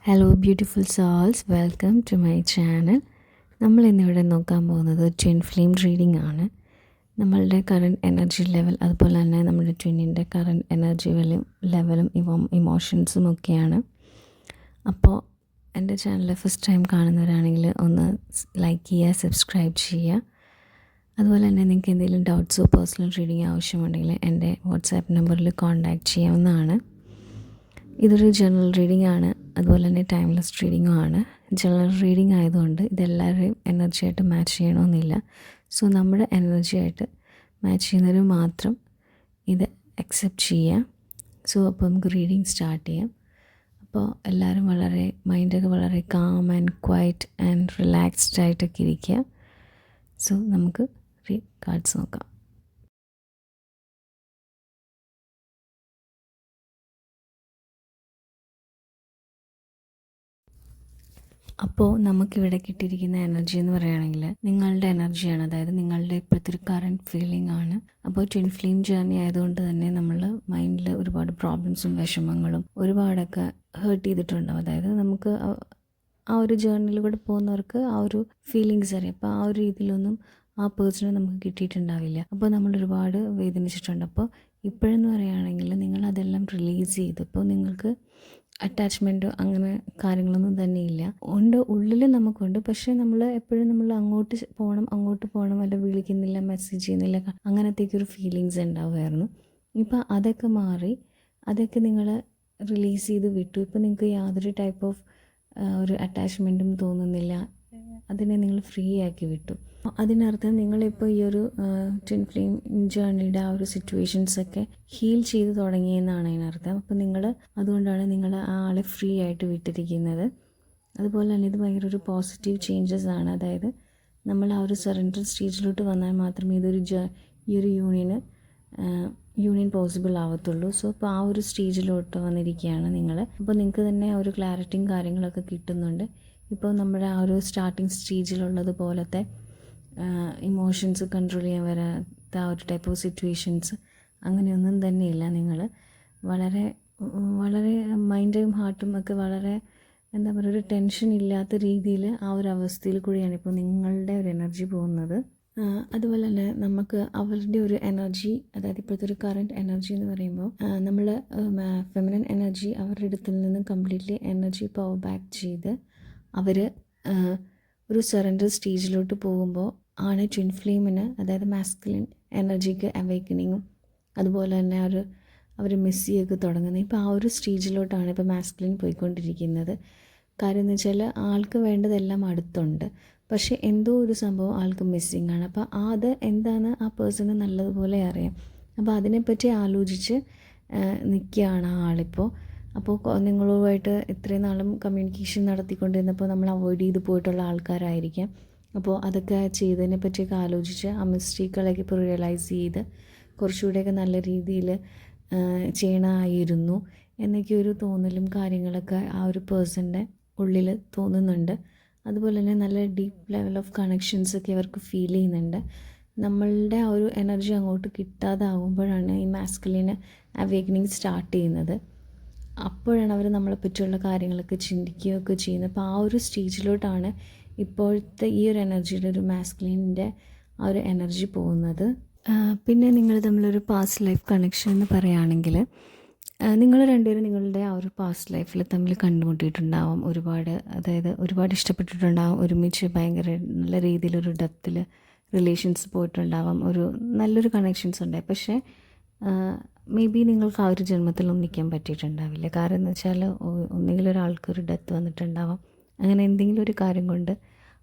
Hello beautiful souls, welcome to my channel. നമ്മൾ ഇന്നിവിടെ നോക്കാൻ പോകുന്നത് ട്വിൻ ഫ്ലെയിം റീഡിംഗ് ആണ്. നമ്മളുടെ കറൻറ്റ് എനർജി ലെവൽ, അതുപോലെ തന്നെ നമ്മുടെ ട്വിന്നിൻ്റെ കറൻറ്റ് എനർജി ലെവലും ഇമോഷൻസും ഒക്കെയാണ്. അപ്പോൾ എൻ്റെ ചാനൽ ഫസ്റ്റ് ടൈം കാണുന്നവരാണെങ്കിൽ ഒന്ന് ലൈക്ക് ചെയ്യുക, സബ്സ്ക്രൈബ് ചെയ്യുക. അതുപോലെ തന്നെ നിങ്ങൾക്ക് എന്തെങ്കിലും ഡൗട്ട്സോ പേഴ്സണൽ റീഡിംഗ് ആവശ്യമുണ്ടെങ്കിൽ എൻ്റെ വാട്സാപ്പ് നമ്പറിൽ കോൺടാക്റ്റ് ചെയ്യാവുന്നതാണ്. ഇതൊരു ജനറൽ റീഡിംഗ് ആണ്, അതുപോലെ തന്നെ ടൈംലെസ് റീഡിങ്ങും ആണ്. ജനറൽ റീഡിംഗ് ആയതുകൊണ്ട് ഇതെല്ലാവരുടെയും എനർജിയായിട്ട് മാച്ച് ചെയ്യണമെന്നില്ല. സോ നമ്മുടെ എനർജിയായിട്ട് മാച്ച് ചെയ്യുന്നവർ മാത്രം ഇത് അക്സെപ്റ്റ് ചെയ്യാം. സോ അപ്പോൾ നമുക്ക് റീഡിങ് സ്റ്റാർട്ട് ചെയ്യാം. അപ്പോൾ എല്ലാവരും വളരെ മൈൻഡൊക്കെ വളരെ calm and quiet and relaxed ആയിട്ടൊക്കെ ഇരിക്കുക. സോ നമുക്ക് കാർഡ്സ് നോക്കാം. അപ്പോൾ നമുക്കിവിടെ കിട്ടിയിരിക്കുന്ന എനർജി എന്ന് പറയുകയാണെങ്കിൽ നിങ്ങളുടെ എനർജിയാണ്, അതായത് നിങ്ങളുടെ ഇപ്പോഴത്തെ ഒരു കറൻറ്റ് ഫീലിംഗ് ആണ്. അപ്പോൾ ട്വിൻ ഫ്ലെയിം ജേർണി ആയതുകൊണ്ട് തന്നെ നമ്മൾ മൈൻഡിൽ ഒരുപാട് പ്രോബ്ലംസും വിഷമങ്ങളും ഒരുപാടൊക്കെ ഹേർട്ട് ചെയ്തിട്ടുണ്ടാവും. അതായത് നമുക്ക് ആ ഒരു ജേർണിയിലൂടെ പോകുന്നവർക്ക് ആ ഒരു ഫീലിങ്സ് അറിയാം. അപ്പോൾ ആ ഒരു രീതിയിലൊന്നും ആ പേഴ്സണെ നമുക്ക് കിട്ടിയിട്ടുണ്ടാവില്ല. അപ്പോൾ നമ്മൾ ഒരുപാട് വേദനിച്ചിട്ടുണ്ട്. അപ്പോൾ ഇപ്പോഴെന്ന് പറയുകയാണെങ്കിൽ നിങ്ങൾ അതെല്ലാം റിലീസ് ചെയ്തു. അപ്പോൾ നിങ്ങൾക്ക് അറ്റാച്ച്മെൻറ്റോ അങ്ങനെ കാര്യങ്ങളൊന്നും തന്നെ ഇല്ല. ഉണ്ട്, ഉള്ളിൽ നമുക്കുണ്ട്. പക്ഷേ നമ്മൾ എപ്പോഴും നമ്മൾ അങ്ങോട്ട് പോകണം അല്ല, വിളിക്കുന്നില്ല, മെസ്സേജ് ചെയ്യുന്നില്ല, അങ്ങനത്തേക്കൊരു ഫീലിങ്സ് ഉണ്ടാവുമായിരുന്നു. ഇപ്പം അതൊക്കെ മാറി, അതൊക്കെ നിങ്ങൾ റിലീസ് ചെയ്ത് വിട്ടു. ഇപ്പം നിങ്ങൾക്ക് യാതൊരു ടൈപ്പ് ഓഫ് ഒരു അറ്റാച്ച്മെൻറ്റും തോന്നുന്നില്ല. അതിനെ നിങ്ങൾ ഫ്രീ ആക്കി വിട്ടു. അതിനർത്ഥം നിങ്ങളിപ്പോൾ ഈ ഒരു ട്വിൻ ഫ്ലെയിം ജേർണിയുടെ ആ ഒരു സിറ്റുവേഷൻസൊക്കെ ഹീൽ ചെയ്ത് തുടങ്ങിയെന്നാണ് അതിനർത്ഥം. അപ്പോൾ അതുകൊണ്ടാണ് നിങ്ങൾ ആ ആളെ ഫ്രീ ആയിട്ട് വിട്ടിരിക്കുന്നത്. അതുപോലെ തന്നെ ഇത് ഭയങ്കര ഒരു പോസിറ്റീവ് ചേഞ്ചസ് ആണ്. അതായത് നമ്മൾ ആ ഒരു സറണ്ടർ സ്റ്റേജിലോട്ട് വന്നാൽ മാത്രമേ ഈ ഒരു യൂണിയൻ പോസിബിൾ ആവത്തുള്ളൂ. സോ അപ്പോൾ ആ ഒരു സ്റ്റേജിലോട്ട് വന്നിരിക്കുകയാണ് നിങ്ങൾ. അപ്പോൾ നിങ്ങൾക്ക് തന്നെ ആ ഒരു ക്ലാരിറ്റിയും കാര്യങ്ങളൊക്കെ കിട്ടുന്നുണ്ട്. ഇപ്പോൾ നമ്മുടെ ആ ഒരു സ്റ്റാർട്ടിങ് സ്റ്റേജിലുള്ളത് പോലത്തെ ഇമോഷൻസ് കൺട്രോൾ ചെയ്യാൻ വരാത്ത ആ ഒരു ടൈപ്പ് ഓഫ് സിറ്റുവേഷൻസ് അങ്ങനെയൊന്നും തന്നെയില്ല. നിങ്ങൾ വളരെ വളരെ മൈൻഡും ഹാർട്ടും ഒക്കെ വളരെ എന്താ പറയുക, ഒരു ടെൻഷൻ ഇല്ലാത്ത രീതിയിൽ ആ ഒരു അവസ്ഥയിൽ കൂടിയാണ് ഇപ്പോൾ നിങ്ങളുടെ ഒരു എനർജി പോകുന്നത്. അതുപോലെ തന്നെ നമുക്ക് അവരുടെ ഒരു എനർജി, അതായത് ഇപ്പോഴത്തെ ഒരു കറൻറ്റ് എനർജി എന്ന് പറയുമ്പോൾ നമ്മൾ ഫെമിനൻ എനർജി അവരുടെ അടുത്തിൽ നിന്നും കംപ്ലീറ്റ്ലി എനർജി പവർ ബാക്ക് ചെയ്ത് അവർ ഒരു സറണ്ടർ സ്റ്റേജിലോട്ട് പോകുമ്പോൾ ആണ് ട്വിൻ ഫ്ലെയിമിന്, അതായത് മാസ്കുലിൻ എനർജിക്ക് അവേക്കനിങ്ങും അതുപോലെ തന്നെ അവർ മിസ് ചെയ്യൊക്കെ തുടങ്ങുന്നത്. ഇപ്പോൾ ആ ഒരു സ്റ്റേജിലോട്ടാണ് ഇപ്പോൾ മാസ്കുലിൻ പോയിക്കൊണ്ടിരിക്കുന്നത്. കാര്യം എന്ന് വെച്ചാൽ ആൾക്ക് വേണ്ടതെല്ലാം അടുത്തുണ്ട്, പക്ഷേ എന്തോ ഒരു സംഭവം ആൾക്ക് മിസ്സിങ് ആണ്. അപ്പോൾ അത് എന്താണ് ആ പേഴ്സണ് നല്ലതുപോലെ അറിയാം. അപ്പോൾ അതിനെപ്പറ്റി ആലോചിച്ച് നിൽക്കുകയാണ് ആ ആളിപ്പോൾ. അപ്പോൾ നിങ്ങളുമായിട്ട് ഇത്രയും നാളും കമ്മ്യൂണിക്കേഷൻ നടത്തിക്കൊണ്ടിരുന്നപ്പോൾ നമ്മൾ അവോയ്ഡ് ചെയ്ത് പോയിട്ടുള്ള ആൾക്കാരായിരിക്കാം. അപ്പോൾ അതൊക്കെ ചെയ്തതിനെ പറ്റിയൊക്കെ ആലോചിച്ച് ആ മിസ്റ്റേക്കുകളൊക്കെ ഇപ്പോൾ റിയലൈസ് ചെയ്ത് കുറച്ചുകൂടെയൊക്കെ നല്ല രീതിയിൽ ചെയ്യണമായിരുന്നു എന്നൊക്കെ ഒരു തോന്നലും കാര്യങ്ങളൊക്കെ ആ ഒരു പേഴ്സൻ്റെ ഉള്ളിൽ തോന്നുന്നുണ്ട്. അതുപോലെ തന്നെ നല്ല ഡീപ്പ് ലെവൽ ഓഫ് കണക്ഷൻസൊക്കെ അവർക്ക് ഫീൽ ചെയ്യുന്നുണ്ട്. നമ്മളുടെ ആ ഒരു എനർജി അങ്ങോട്ട് കിട്ടാതാകുമ്പോഴാണ് ഈ മാസ്കുലിന് അവേക്കനിങ് സ്റ്റാർട്ട് ചെയ്യുന്നത്. അപ്പോഴാണ് അവർ നമ്മളെ പറ്റിയുള്ള കാര്യങ്ങളൊക്കെ ചിന്തിക്കുകയൊക്കെ ചെയ്യുന്നത്. അപ്പോൾ ആ ഒരു സ്റ്റേജിലോട്ടാണ് ഇപ്പോഴത്തെ ഈ ഒരു എനർജിയുടെ ഒരു മാസ്കുലിൻ്റെ ആ ഒരു എനർജി പോകുന്നത്. പിന്നെ നിങ്ങൾ തമ്മിലൊരു പാസ്റ്റ് ലൈഫ് കണക്ഷൻ എന്ന് പറയുകയാണെങ്കിൽ നിങ്ങൾ രണ്ടുപേരും നിങ്ങളുടെ ആ ഒരു പാസ്റ്റ് ലൈഫിൽ തമ്മിൽ കണ്ടുമുട്ടിയിട്ടുണ്ടാവും. അതായത് ഒരുപാട് ഇഷ്ടപ്പെട്ടിട്ടുണ്ടാവും. ഒരുമിച്ച് ഭയങ്കര നല്ല രീതിയിലൊരു ഡെപ്തിൽ റിലേഷൻസ് പോയിട്ടുണ്ടാവാം. ഒരു നല്ലൊരു കണക്ഷൻസ് ഉണ്ടായി. പക്ഷേ മേ ബി നിങ്ങൾക്ക് ആ ഒരു ജന്മത്തിൽ ഒന്നിക്കാൻ പറ്റിയിട്ടുണ്ടാവില്ല. കാരണം എന്ന് വെച്ചാൽ ഒന്നുകിൽ ഒരാൾക്കൊരു ഡെത്ത് വന്നിട്ടുണ്ടാവാം. അങ്ങനെ എന്തെങ്കിലും ഒരു കാര്യം കൊണ്ട്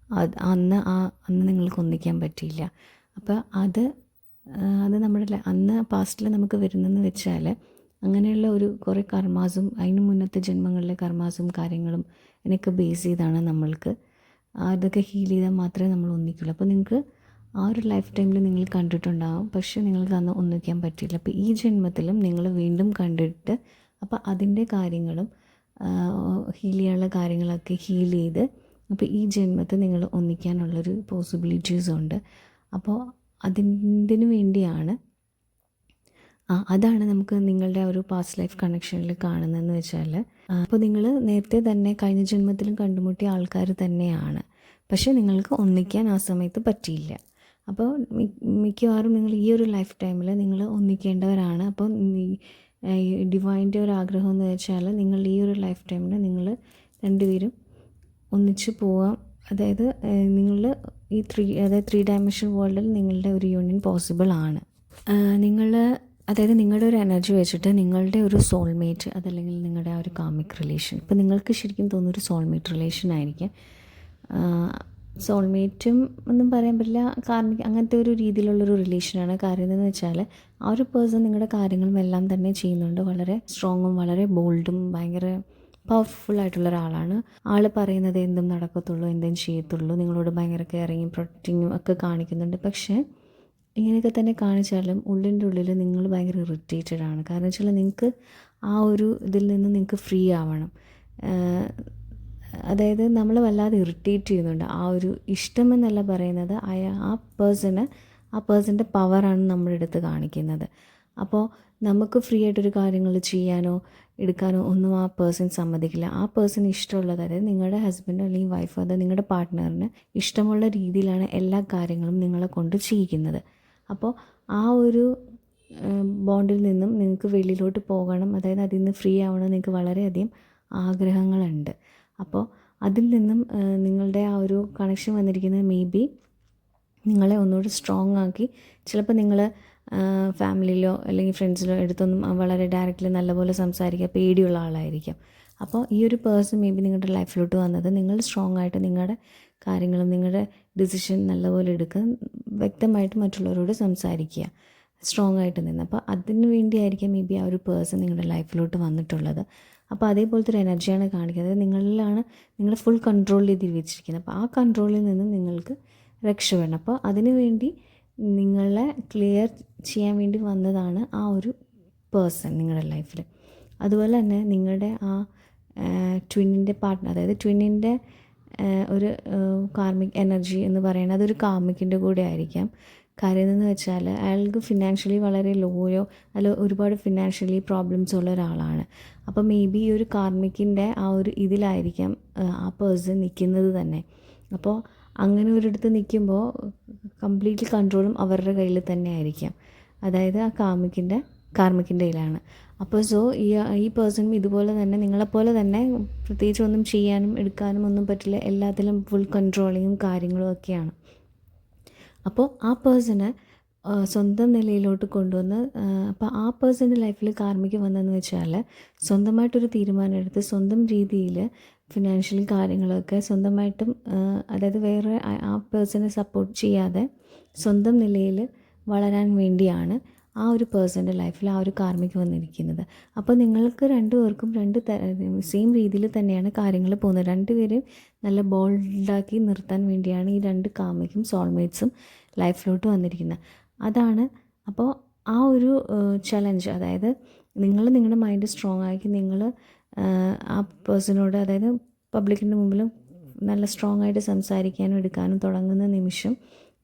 അന്ന് നിങ്ങൾക്ക് ഒന്നിക്കാൻ പറ്റിയില്ല. അപ്പോൾ അത് നമ്മുടെ അന്ന് പാസ്റ്റിൽ നമുക്ക് വരുന്നതെന്ന് വെച്ചാൽ അങ്ങനെയുള്ള ഒരു കുറേ കർമാസും അതിന് മുന്നത്തെ ജന്മങ്ങളിലെ കർമാസും കാര്യങ്ങളും ഇതിനൊക്കെ ബേസ് ചെയ്താണ് നമ്മൾക്ക് അതൊക്കെ ഹീൽ ചെയ്താൽ മാത്രമേ നമ്മൾ ഒന്നിക്കുള്ളൂ. അപ്പോൾ നിങ്ങൾക്ക് ആ ഒരു ലൈഫ് ടൈമിൽ നിങ്ങൾ കണ്ടിട്ടുണ്ടാകും, പക്ഷേ നിങ്ങൾക്ക് അന്ന് ഒന്നിക്കാൻ പറ്റില്ല. അപ്പോൾ ഈ ജന്മത്തിലും നിങ്ങൾ വീണ്ടും കണ്ടിട്ട് അപ്പോൾ അതിൻ്റെ കാര്യങ്ങളും ഹീൽ ചെയ്യാനുള്ള കാര്യങ്ങളൊക്കെ ഹീൽ ചെയ്ത് അപ്പോൾ ഈ ജന്മത്തിൽ നിങ്ങൾ ഒന്നിക്കാനുള്ളൊരു പോസിബിലിറ്റീസ് ഉണ്ട്. അപ്പോൾ അതിന് വേണ്ടിയാണ് അതാണ് നമുക്ക് നിങ്ങളുടെ ഒരു പാസ്റ്റ് ലൈഫ് കണക്ഷനിൽ കാണുന്നതെന്ന് വെച്ചാൽ അപ്പോൾ നിങ്ങൾ നേരത്തെ തന്നെ കഴിഞ്ഞ ജന്മത്തിലും കണ്ടുമുട്ടിയ ആൾക്കാർ തന്നെയാണ്. പക്ഷേ നിങ്ങൾക്ക് ഒന്നിക്കാൻ ആ സമയത്ത് പറ്റിയില്ല. അപ്പോൾ മിക്കവാറും നിങ്ങൾ ഈ ഒരു ലൈഫ് ടൈമിൽ നിങ്ങൾ ഒന്നിക്കേണ്ടവരാണ്. അപ്പോൾ ഡിവൈൻ്റെ ഒരു ആഗ്രഹം എന്ന് വെച്ചാൽ നിങ്ങൾ ഈ ഒരു ലൈഫ് ടൈമിൽ നിങ്ങൾ രണ്ടുപേരും ഒന്നിച്ച് പോവാം. അതായത് നിങ്ങൾ ഈ ത്രീ ഡയമെൻഷൻ വേൾഡിൽ നിങ്ങളുടെ ഒരു യൂണിയൻ പോസിബിൾ ആണ്. അതായത് നിങ്ങളുടെ ഒരു എനർജി വെച്ചിട്ട് നിങ്ങളുടെ ഒരു സോൾമേറ്റ് അതല്ലെങ്കിൽ നിങ്ങളുടെ ആ ഒരു കാമിക് റിലേഷൻ, ഇപ്പോൾ നിങ്ങൾക്ക് ശരിക്കും തോന്നുന്നൊരു സോൾമേറ്റ് റിലേഷൻ ആയിരിക്കും. സോൾമേറ്റും ഒന്നും പറയാൻ പറ്റില്ല, കാർമിക് അങ്ങനത്തെ ഒരു രീതിയിലുള്ളൊരു റിലേഷനാണ്. കാര്യം എന്താണെന്ന് വെച്ചാൽ ആ ഒരു പേഴ്സൺ നിങ്ങളുടെ കാര്യങ്ങളും എല്ലാം തന്നെ ചെയ്യുന്നുണ്ട്. വളരെ സ്ട്രോങ്ങും വളരെ ബോൾഡും ഭയങ്കര പവർഫുൾ ആയിട്ടുള്ള ഒരാളാണ്. ആൾ പറയുന്നത് എന്തും നടക്കത്തുള്ളൂ, എന്തും ചെയ്യത്തുള്ളൂ. നിങ്ങളോട് ഭയങ്കര കെയറിങ്ങും പ്രൊട്ടക്റ്റിങ്ങും ഒക്കെ കാണിക്കുന്നുണ്ട്. പക്ഷേ ഇങ്ങനെയൊക്കെ തന്നെ കാണിച്ചാലും ഉള്ളിൻ്റെ ഉള്ളിൽ നിങ്ങൾ ഭയങ്കര ഇറിറ്റേറ്റഡ് ആണ്. കാരണം വെച്ചാൽ നിങ്ങൾക്ക് ആ ഒരു ഇതിൽ നിന്ന് നിങ്ങൾക്ക് ഫ്രീ ആവണം. അതായത് നമ്മൾ വല്ലാതെ ഇറിറ്റേറ്റ് ചെയ്യുന്നുണ്ട്. ആ ഒരു ഇഷ്ടമെന്നല്ല പറയുന്നത്, ആ പേഴ്സൻ്റെ പവറാണ് നമ്മുടെ അടുത്ത് കാണിക്കുന്നത്. അപ്പോൾ നമുക്ക് ഫ്രീ ആയിട്ടൊരു കാര്യങ്ങൾ ചെയ്യാനോ എടുക്കാനോ ഒന്നും ആ പേഴ്സൺ സമ്മതിക്കില്ല. ആ പേഴ്സൺ ഇഷ്ടമുള്ളത്, അതായത് നിങ്ങളുടെ ഹസ്ബൻഡ് അല്ലെങ്കിൽ വൈഫ്, അതായത് നിങ്ങളുടെ പാർട്ട്ണറിന് ഇഷ്ടമുള്ള രീതിയിലാണ് എല്ലാ കാര്യങ്ങളും നിങ്ങളെ കൊണ്ട് ചെയ്യിക്കുന്നത്. അപ്പോൾ ആ ഒരു ബോണ്ടിൽ നിന്നും നിങ്ങൾക്ക് വെളിയിലോട്ട് പോകണം, അതായത് അതിൽ നിന്ന് ഫ്രീ ആവണം, നിങ്ങൾക്ക് വളരെയധികം ആഗ്രഹങ്ങളുണ്ട്. അപ്പോൾ അതിൽ നിന്നും നിങ്ങളുടെ ആ ഒരു കണക്ഷൻ വന്നിരിക്കുന്നത് മേ ബി നിങ്ങളെ ഒന്നുകൂടി സ്ട്രോങ് ആക്കി. ചിലപ്പോൾ നിങ്ങൾ ഫാമിലിയിലോ അല്ലെങ്കിൽ ഫ്രണ്ട്സിലോ എടുത്തൊന്നും വളരെ ഡയറക്റ്റ്ലി നല്ലപോലെ സംസാരിക്കുക പേടിയുള്ള ആളായിരിക്കും. അപ്പോൾ ഈ ഒരു പേഴ്സൺ മേ ബി നിങ്ങളുടെ ലൈഫിലോട്ട് വന്നത് നിങ്ങൾ സ്ട്രോങ് ആയിട്ട് നിങ്ങളുടെ കാര്യങ്ങളും നിങ്ങളുടെ ഡിസിഷൻ നല്ലപോലെ എടുക്കുക, വ്യക്തമായിട്ട് മറ്റുള്ളവരോട് സംസാരിക്കുക, സ്ട്രോങ് ആയിട്ട് നിന്ന്. അപ്പോൾ അതിന് വേണ്ടിയായിരിക്കും മേ ബി ആ ഒരു പേഴ്സൺ നിങ്ങളുടെ ലൈഫിലോട്ട് വന്നിട്ടുള്ളത്. അപ്പോൾ അതേപോലത്തെ ഒരു എനർജിയാണ് കാണിക്കുന്നത്. നിങ്ങളിലാണ് നിങ്ങൾ ഫുൾ കൺട്രോൾ ചെയ്ത് വെച്ചിരിക്കുന്നത്. അപ്പോൾ ആ കൺട്രോളിൽ നിന്ന് നിങ്ങൾക്ക് രക്ഷപ്പെടണം. അപ്പോൾ അതിനു വേണ്ടി നിങ്ങളെ ക്ലിയർ ചെയ്യാൻ വേണ്ടി വന്നതാണ് ആ ഒരു പേഴ്സൺ നിങ്ങളുടെ ലൈഫിൽ. അതുപോലെ തന്നെ നിങ്ങളുടെ ആ ട്വിന്നിൻ്റെ പാർട്ട്ണർ, അതായത് ട്വിന്നിൻ്റെ ഒരു കാർമിക് എനർജി എന്ന് പറയുന്നത് അതൊരു കാർമിക്കിൻ്റെ കൂടെ ആയിരിക്കാം. കാര്യം എന്ന് വെച്ചാൽ അയാൾക്ക് ഫിനാൻഷ്യലി വളരെ ലോയോ അല്ല ഒരുപാട് ഫിനാൻഷ്യലി പ്രോബ്ലംസ് ഉള്ള ഒരാളാണ്. അപ്പോൾ മേ ബി ഈ ഒരു കാർമിക്കിൻ്റെ ആ ഒരു ഇതിലായിരിക്കാം ആ പേഴ്സൺ നിൽക്കുന്നത് തന്നെ. അപ്പോൾ അങ്ങനെ ഒരിടത്ത് നിൽക്കുമ്പോൾ കംപ്ലീറ്റ്ലി കൺട്രോളും അവരുടെ കയ്യിൽ തന്നെ ആയിരിക്കാം, അതായത് ആ കാർമിക്കിൻ്റെ കയ്യിലാണ്. അപ്പോൾ ഈ പേഴ്സണും ഇതുപോലെ തന്നെ നിങ്ങളെപ്പോലെ തന്നെ പ്രത്യേകിച്ച് ഒന്നും ചെയ്യാനും എടുക്കാനും ഒന്നും പറ്റില്ല, എല്ലാത്തിലും ഫുൾ കൺട്രോളിങ്ങും കാര്യങ്ങളും ഒക്കെയാണ്. അപ്പോൾ ആ പേഴ്സണെ സ്വന്തം നിലയിലോട്ട് കൊണ്ടുവന്ന്, അപ്പോൾ ആ പേഴ്സൻ്റെ ലൈഫിൽ കാർമിക വന്നതെന്ന് വെച്ചാൽ സ്വന്തമായിട്ടൊരു തീരുമാനം എടുത്ത് സ്വന്തം രീതിയിൽ ഫിനാൻഷ്യലി കാര്യങ്ങളൊക്കെ സ്വന്തമായിട്ടും, അതായത് വേറെ ആ പേഴ്സണെ സപ്പോർട്ട് ചെയ്യാതെ സ്വന്തം നിലയിൽ വളരാൻ വേണ്ടിയാണ് ആ ഒരു പേഴ്സൻ്റെ ലൈഫിൽ ആ ഒരു കാർമിക വന്നിരിക്കുന്നത്. അപ്പോൾ നിങ്ങൾക്ക് രണ്ടുപേർക്കും സെയിം രീതിയിൽ തന്നെയാണ് കാര്യങ്ങൾ പോകുന്നത്. രണ്ടുപേരും നല്ല ബോൾഡാക്കി നിർത്താൻ വേണ്ടിയാണ് ഈ രണ്ട് കാർമിക്കും സോൾമേറ്റ്സും ലൈഫിലോട്ട് വന്നിരിക്കുന്നത്. അതാണ് അപ്പോൾ ആ ഒരു ചലഞ്ച്, അതായത് നിങ്ങളുടെ മൈൻഡ് സ്ട്രോങ് ആക്കി നിങ്ങൾ ആ പേഴ്സണോട്, അതായത് പബ്ലിക്കിൻ്റെ മുമ്പിലും നല്ല സ്ട്രോങ് ആയിട്ട് സംസാരിക്കാനും എടുക്കാനും തുടങ്ങുന്ന നിമിഷം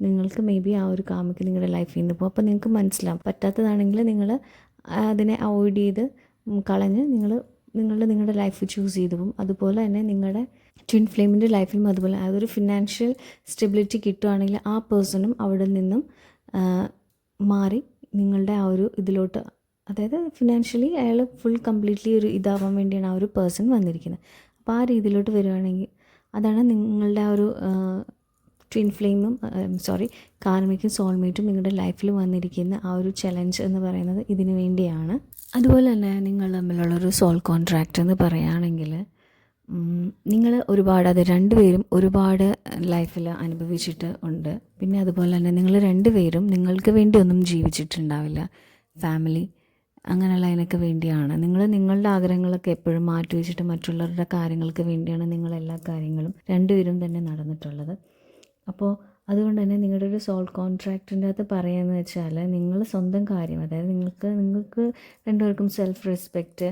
നിങ്ങൾക്ക് മേ ബി ആ ഒരു കാമിക്ക് നിങ്ങളുടെ ലൈഫിൽ നിന്ന് പോകും. അപ്പോൾ നിങ്ങൾക്ക് മനസ്സിലാവും. പറ്റാത്തതാണെങ്കിൽ നിങ്ങൾ അതിനെ അവോയ്ഡ് ചെയ്ത് കളഞ്ഞ് നിങ്ങളുടെ ലൈഫ് ചൂസ് ചെയ്തു പോകും. അതുപോലെ തന്നെ നിങ്ങളുടെ ട്വിൻ ഫ്ലെയിമിൻ്റെ ലൈഫിലും അതുപോലെ അതൊരു ഫിനാൻഷ്യൽ സ്റ്റെബിലിറ്റി കിട്ടുകയാണെങ്കിൽ ആ പേഴ്സണും അവിടെ നിന്നും മാറി നിങ്ങളുടെ ആ ഒരു ഇതിലോട്ട്, അതായത് ഫിനാൻഷ്യലി അയാൾ ഫുൾ കംപ്ലീറ്റ്ലി ഒരു ഇതാവാൻ വേണ്ടിയാണ് ആ ഒരു പേഴ്സൺ വന്നിരിക്കുന്നത്. അപ്പോൾ ആ രീതിയിലോട്ട് വരികയാണെങ്കിൽ അതാണ് നിങ്ങളുടെ ആ ഒരു ട്വിൻ ഫ്ലെയിമും കാർമിക്കും സോൾമേറ്റും നിങ്ങളുടെ ലൈഫിൽ വന്നിരിക്കുന്ന ആ ഒരു ചലഞ്ച് എന്ന് പറയുന്നത് ഇതിനു വേണ്ടിയാണ്. അതുപോലെ തന്നെ നിങ്ങൾ തമ്മിലുള്ളൊരു സോൾ കോൺട്രാക്റ്റ് എന്ന് പറയുകയാണെങ്കിൽ നിങ്ങൾ ഒരുപാട്, അത് രണ്ടുപേരും ഒരുപാട് ലൈഫിൽ അനുഭവിച്ചിട്ട് ഉണ്ട്. പിന്നെ അതുപോലെ തന്നെ നിങ്ങൾ രണ്ടുപേരും നിങ്ങൾക്ക് വേണ്ടി ഒന്നും ജീവിച്ചിട്ടുണ്ടാവില്ല. ഫാമിലി അങ്ങനെയുള്ള അതിനൊക്കെ വേണ്ടിയാണ് നിങ്ങളുടെ ആഗ്രഹങ്ങളൊക്കെ എപ്പോഴും മാറ്റി വെച്ചിട്ട് മറ്റുള്ളവരുടെ കാര്യങ്ങൾക്ക് വേണ്ടിയാണ് നിങ്ങളെല്ലാ കാര്യങ്ങളും രണ്ടുപേരും തന്നെ നടന്നിട്ടുള്ളത്. അപ്പോൾ അതുകൊണ്ട് തന്നെ നിങ്ങളുടെ ഒരു സോൾ കോൺട്രാക്റ്റിൻ്റെ അകത്ത് പറയുകയെന്ന് വെച്ചാൽ നിങ്ങൾ സ്വന്തം കാര്യം, അതായത് നിങ്ങൾക്ക് രണ്ടുപേർക്കും സെൽഫ് റെസ്പെക്റ്റ്,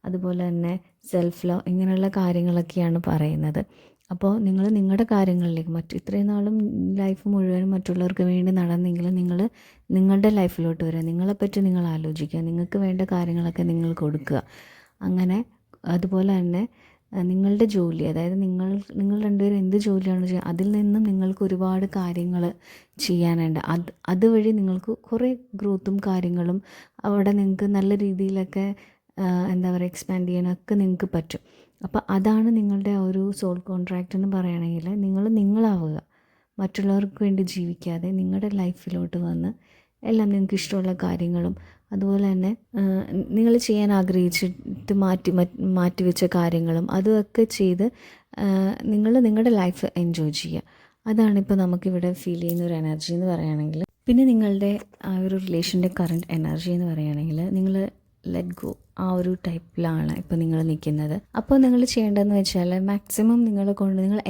അതുപോലെ തന്നെ സെൽഫ് ലവ്, ഇങ്ങനെയുള്ള കാര്യങ്ങളൊക്കെയാണ് പറയുന്നത്. അപ്പോൾ നിങ്ങളുടെ കാര്യങ്ങളിലേക്ക് ഇത്രയും നാളും ലൈഫ് മുഴുവനും മറ്റുള്ളവർക്ക് വേണ്ടി നടന്നെങ്കിലും നിങ്ങളുടെ ലൈഫിലോട്ട് വരിക, നിങ്ങളെപ്പറ്റി നിങ്ങൾ ആലോചിക്കുക, നിങ്ങൾക്ക് വേണ്ട കാര്യങ്ങളൊക്കെ നിങ്ങൾ കൊടുക്കുക. അങ്ങനെ അതുപോലെ തന്നെ നിങ്ങളുടെ ജോലി, അതായത് നിങ്ങൾ രണ്ടുപേരും എന്ത് ജോലിയാണ് ചെയ്യുക, അതിൽ നിന്നും നിങ്ങൾക്ക് ഒരുപാട് കാര്യങ്ങൾ ചെയ്യാനുണ്ട്. അതുവഴി നിങ്ങൾക്ക് കുറേ ഗ്രോത്തും കാര്യങ്ങളും അവിടെ നിങ്ങൾക്ക് നല്ല രീതിയിലൊക്കെ എന്താ പറയുക എക്സ്പാൻഡ് ചെയ്യാനൊക്കെ നിങ്ങൾക്ക് പറ്റും. അപ്പോൾ അതാണ് നിങ്ങളുടെ ഒരു സോൾ കോൺട്രാക്റ്റ് എന്ന് പറയുകയാണെങ്കിൽ, നിങ്ങളാവുക, മറ്റുള്ളവർക്ക് വേണ്ടി ജീവിക്കാതെ നിങ്ങളുടെ ലൈഫിലോട്ട് വന്ന് എല്ലാം നിങ്ങൾക്ക് ഇഷ്ടമുള്ള കാര്യങ്ങളും അതുപോലെ തന്നെ നിങ്ങൾ ചെയ്യാൻ ആഗ്രഹിച്ചിട്ട് മാറ്റിവെച്ച കാര്യങ്ങളും അതൊക്കെ ചെയ്ത് നിങ്ങളുടെ ലൈഫ് എൻജോയ് ചെയ്യുക. അതാണിപ്പോൾ നമുക്കിവിടെ ഫീൽ ചെയ്യുന്ന ഒരു എനർജി എന്ന് പറയുകയാണെങ്കിൽ. പിന്നെ നിങ്ങളുടെ ആ ഒരു റിലേഷൻ്റെ കറണ്ട് എനർജി എന്ന് പറയുകയാണെങ്കിൽ, നിങ്ങൾ ലെറ്റ് ഗോ ആ ഒരു ടൈപ്പിലാണ് ഇപ്പോൾ നിങ്ങൾ നിൽക്കുന്നത്. അപ്പോൾ നിങ്ങൾ ചെയ്യേണ്ടതെന്ന് വെച്ചാൽ മാക്സിമം നിങ്ങൾ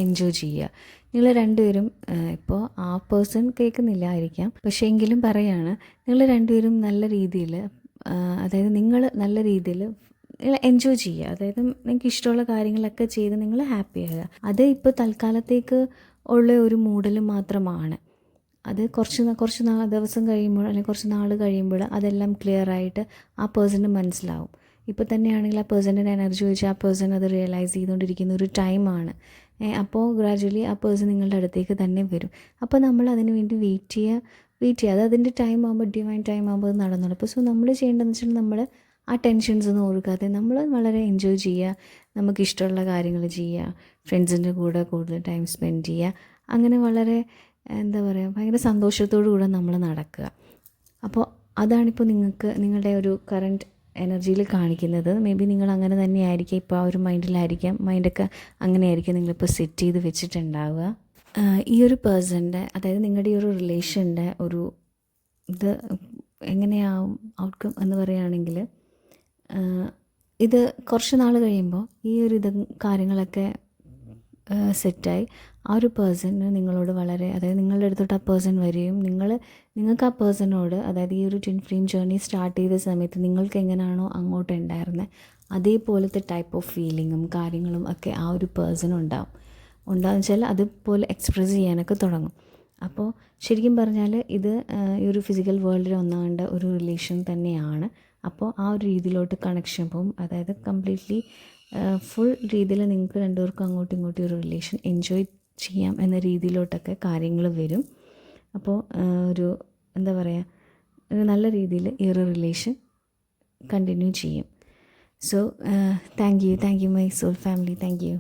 എൻജോയ് ചെയ്യുക. നിങ്ങൾ രണ്ടുപേരും ഇപ്പോൾ ആ പേഴ്സൺ കേൾക്കുന്നില്ലായിരിക്കാം, പക്ഷേ എങ്കിലും പറയാണ്, നിങ്ങൾ രണ്ടുപേരും നല്ല രീതിയിൽ, അതായത് നിങ്ങൾ നല്ല രീതിയിൽ നിങ്ങൾ എൻജോയ് ചെയ്യുക. അതായത് നിങ്ങൾക്ക് ഇഷ്ടമുള്ള കാര്യങ്ങളൊക്കെ ചെയ്ത് നിങ്ങൾ ഹാപ്പി ആകുക. അത് ഇപ്പോൾ തൽക്കാലത്തേക്ക് ഉള്ള ഒരു മൂഡൽ മാത്രമാണ്. അത് കുറച്ച് ദിവസം കഴിയുമ്പോൾ അല്ലെങ്കിൽ കുറച്ച് നാൾ കഴിയുമ്പോൾ അതെല്ലാം ക്ലിയർ ആയിട്ട് ആ പേഴ്സണ് മനസ്സിലാവും. ഇപ്പോൾ തന്നെയാണെങ്കിൽ ആ പേഴ്സൻ്റെ എനർജി വെച്ച് ആ പേഴ്സൺ അത് റിയലൈസ് ചെയ്തുകൊണ്ടിരിക്കുന്ന ഒരു ടൈമാണ്. അപ്പോൾ ഗ്രാജുവലി ആ പേഴ്സൺ നിങ്ങളുടെ അടുത്തേക്ക് തന്നെ വരും. അപ്പോൾ നമ്മൾ അതിന് വേണ്ടി വെയിറ്റ് ചെയ്യുക. അത് അതിൻ്റെ ടൈം ആകുമ്പോൾ, ഡിവൈൻ ടൈം ആകുമ്പോൾ അത് നടന്നോളും. അപ്പോൾ നമ്മൾ ചെയ്യേണ്ടതെന്ന് വെച്ചാൽ നമ്മൾ ആ ടെൻഷൻസ് ഒന്നും ഓർക്കാതെ നമ്മൾ വളരെ എൻജോയ് ചെയ്യുക, നമുക്കിഷ്ടമുള്ള കാര്യങ്ങൾ ചെയ്യുക, ഫ്രണ്ട്സിൻ്റെ കൂടെ കൂടുതൽ ടൈം സ്പെൻഡ് ചെയ്യുക. അങ്ങനെ വളരെ എന്താ പറയുക ഭയങ്കര സന്തോഷത്തോടു കൂടെ നമ്മൾ നടക്കുക. അപ്പോൾ അതാണിപ്പോൾ നിങ്ങളുടെ ഒരു കറൻറ്റ് എനർജിയിൽ കാണിക്കുന്നത്. മേ ബി നിങ്ങൾ അങ്ങനെ തന്നെയായിരിക്കും, ഇപ്പോൾ ആ ഒരു മൈൻഡൊക്കെ അങ്ങനെയായിരിക്കും നിങ്ങളിപ്പോൾ സെറ്റ് ചെയ്ത് വെച്ചിട്ടുണ്ടാവുക. ഈ ഒരു പേഴ്സൻ്റെ, അതായത് നിങ്ങളുടെ ഈ ഒരു റിലേഷൻ്റെ ഒരു ഇത് എങ്ങനെയാവും ഔട്ട്കം എന്ന് പറയുകയാണെങ്കിൽ, ഇത് കുറച്ച് നാൾ കഴിയുമ്പോൾ ഈ ഒരു കാര്യങ്ങളൊക്കെ സെറ്റായി ആ ഒരു പേഴ്സണ് നിങ്ങളോട് വളരെ, അതായത് നിങ്ങളുടെ അടുത്തോട്ട് ആ പേഴ്സൺ വരികയും നിങ്ങൾക്ക് ആ പേഴ്സണോട്, അതായത് ഈ ഒരു ട്വിൻ ഫ്ലെയിം ജേർണി സ്റ്റാർട്ട് ചെയ്ത സമയത്ത് നിങ്ങൾക്ക് എങ്ങനെയാണോ അങ്ങോട്ട് ഉണ്ടായിരുന്നത് അതേപോലത്തെ ടൈപ്പ് ഓഫ് ഫീലിങ്ങും കാര്യങ്ങളും ഒക്കെ ആ ഒരു പേഴ്സൺ ഉണ്ടാകുമെന്ന് വെച്ചാൽ അതുപോലെ എക്സ്പ്രസ് ചെയ്യാനൊക്കെ തുടങ്ങും. അപ്പോൾ ശരിക്കും പറഞ്ഞാൽ ഇത് ഈ ഒരു ഫിസിക്കൽ വേൾഡിൽ ഒന്നാകേണ്ട ഒരു റിലേഷൻ തന്നെയാണ്. അപ്പോൾ ആ ഒരു രീതിയിലോട്ട് കണക്ഷൻ പോവും. അതായത് കംപ്ലീറ്റ്ലി ഫുൾ രീതിയിൽ നിങ്ങൾക്ക് രണ്ടുപേർക്കും അങ്ങോട്ടും ഇങ്ങോട്ടും ഒരു റിലേഷൻ എൻജോയ് ചെയ്യാം എന്ന രീതിയിലോട്ടൊക്കെ കാര്യങ്ങൾ വരും. അപ്പോൾ ഒരു എന്താ പറയുക, ഒരു നല്ല രീതിയിൽ ഈ ഒരു റിലേഷൻ കണ്ടിന്യൂ ചെയ്യും. So thank you my soul family, thank U.